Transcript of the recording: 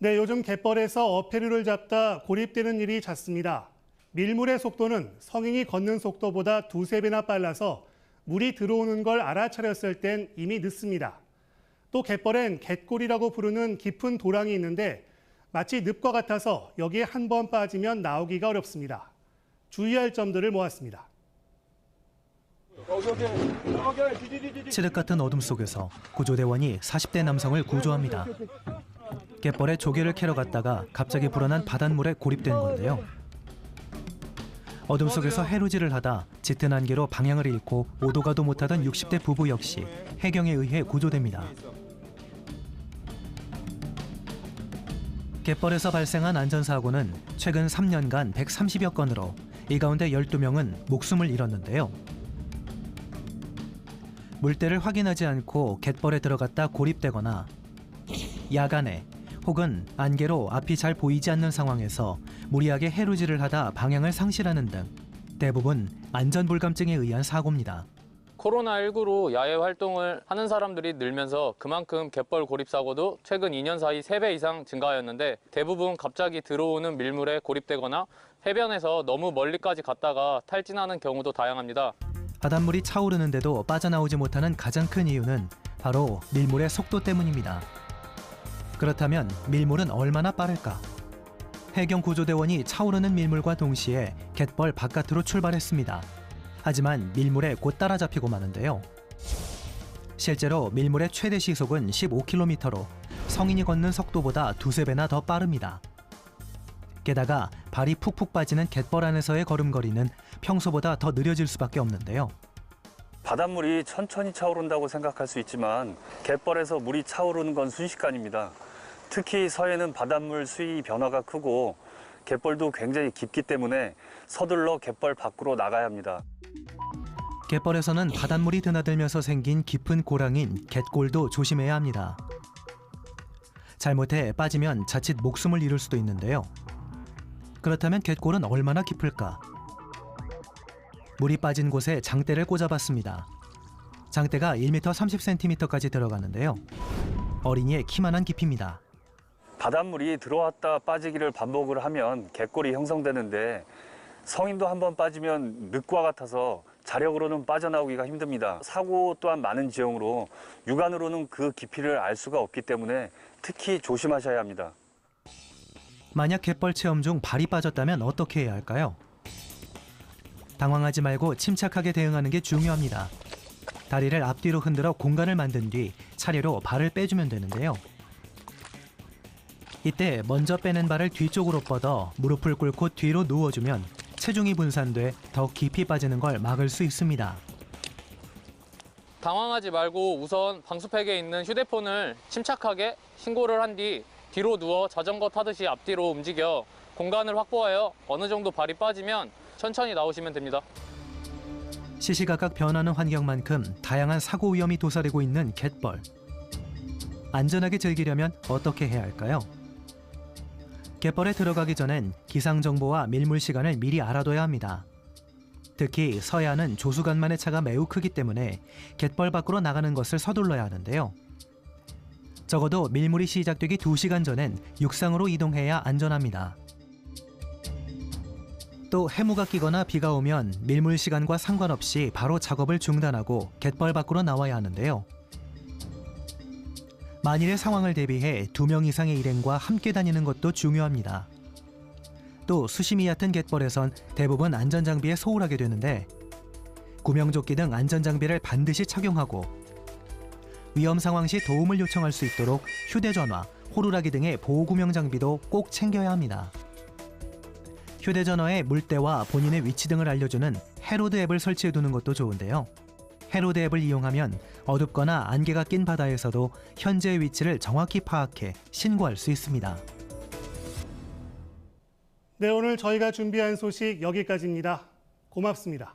네, 요즘 갯벌에서 어패류를 잡다 고립되는 일이 잦습니다. 밀물의 속도는 성인이 걷는 속도보다 두세 배나 빨라서 물이 들어오는 걸 알아차렸을 땐 이미 늦습니다. 또 갯벌엔 갯골이라고 부르는 깊은 도랑이 있는데 마치 늪과 같아서 여기에 한 번 빠지면 나오기가 어렵습니다. 주의할 점들을 모았습니다. 칠흑 같은 어둠 속에서 구조대원이 40대 남성을 구조합니다. 갯벌에 조개를 캐러 갔다가 갑자기 불어난 바닷물에 고립된 건데요. 어둠 속에서 해루질을 하다 짙은 안개로 방향을 잃고 오도 가도 못하던 60대 부부 역시 해경에 의해 구조됩니다. 갯벌에서 발생한 안전사고는 최근 3년간 130여 건으로 이 가운데 12명은 목숨을 잃었는데요. 물때를 확인하지 않고 갯벌에 들어갔다 고립되거나 야간에 혹은 안개로 앞이 잘 보이지 않는 상황에서 무리하게 해루질을 하다 방향을 상실하는 등 대부분 안전불감증에 의한 사고입니다. 코로나19로 야외 활동을 하는 사람들이 늘면서 그만큼 갯벌 고립 사고도 최근 2년 사이 3배 이상 증가하였는데 대부분 갑자기 들어오는 밀물에 고립되거나 해변에서 너무 멀리까지 갔다가 탈진하는 경우도 다양합니다. 바닷물이 차오르는데도 빠져나오지 못하는 가장 큰 이유는 바로 밀물의 속도 때문입니다. 그렇다면 밀물은 얼마나 빠를까? 해경 구조대원이 차오르는 밀물과 동시에 갯벌 바깥으로 출발했습니다. 하지만 밀물에 곧 따라잡히고 마는데요. 실제로 밀물의 최대 시속은 15km로 성인이 걷는 속도보다 두세 배나 더 빠릅니다. 게다가 발이 푹푹 빠지는 갯벌 안에서의 걸음걸이는 평소보다 더 느려질 수밖에 없는데요. 바닷물이 천천히 차오른다고 생각할 수 있지만 갯벌에서 물이 차오르는 건 순식간입니다. 특히 서해는 바닷물 수위 변화가 크고 갯벌도 굉장히 깊기 때문에 서둘러 갯벌 밖으로 나가야 합니다. 갯벌에서는 바닷물이 드나들면서 생긴 깊은 고랑인 갯골도 조심해야 합니다. 잘못해 빠지면 자칫 목숨을 잃을 수도 있는데요. 그렇다면 갯골은 얼마나 깊을까? 물이 빠진 곳에 장대를 꽂아봤습니다. 장대가 1m 30cm까지 들어가는데요. 어린이의 키만한 깊이입니다. 바닷물이 들어왔다 빠지기를 반복을 하면 갯골이 형성되는데 성인도 한번 빠지면 늪과 같아서 자력으로는 빠져나오기가 힘듭니다. 사고 또한 많은 지형으로 육안으로는 그 깊이를 알 수가 없기 때문에 특히 조심하셔야 합니다. 만약 갯벌 체험 중 발이 빠졌다면 어떻게 해야 할까요? 당황하지 말고 침착하게 대응하는 게 중요합니다. 다리를 앞뒤로 흔들어 공간을 만든 뒤 차례로 발을 빼주면 되는데요. 이때 먼저 빼낸 발을 뒤쪽으로 뻗어 무릎을 꿇고 뒤로 누워주면 체중이 분산돼 더 깊이 빠지는 걸 막을 수 있습니다. 당황하지 말고 우선 방수팩에 있는 휴대폰을 침착하게 신고를 한 뒤 뒤로 누워 자전거 타듯이 앞뒤로 움직여 공간을 확보하여 어느 정도 발이 빠지면 천천히 나오시면 됩니다. 시시각각 변하는 환경만큼 다양한 사고 위험이 도사리고 있는 갯벌. 안전하게 즐기려면 어떻게 해야 할까요? 갯벌에 들어가기 전엔 기상정보와 밀물 시간을 미리 알아둬야 합니다. 특히 서해안은 조수간만의 차가 매우 크기 때문에 갯벌 밖으로 나가는 것을 서둘러야 하는데요. 적어도 밀물이 시작되기 2시간 전엔 육상으로 이동해야 안전합니다. 또 해무가 끼거나 비가 오면 밀물 시간과 상관없이 바로 작업을 중단하고 갯벌 밖으로 나와야 하는데요. 만일의 상황을 대비해 2명 이상의 일행과 함께 다니는 것도 중요합니다. 또 수심이 얕은 갯벌에선 대부분 안전장비에 소홀하게 되는데 구명조끼 등 안전장비를 반드시 착용하고 위험 상황 시 도움을 요청할 수 있도록 휴대전화, 호루라기 등의 보호구명 장비도 꼭 챙겨야 합니다. 휴대전화에 물때와 본인의 위치 등을 알려주는 해로드 앱을 설치해두는 것도 좋은데요. 해로드 앱을 이용하면 어둡거나 안개가 낀 바다에서도 현재의 위치를 정확히 파악해 신고할 수 있습니다. 네, 오늘 저희가 준비한 소식 여기까지입니다. 고맙습니다.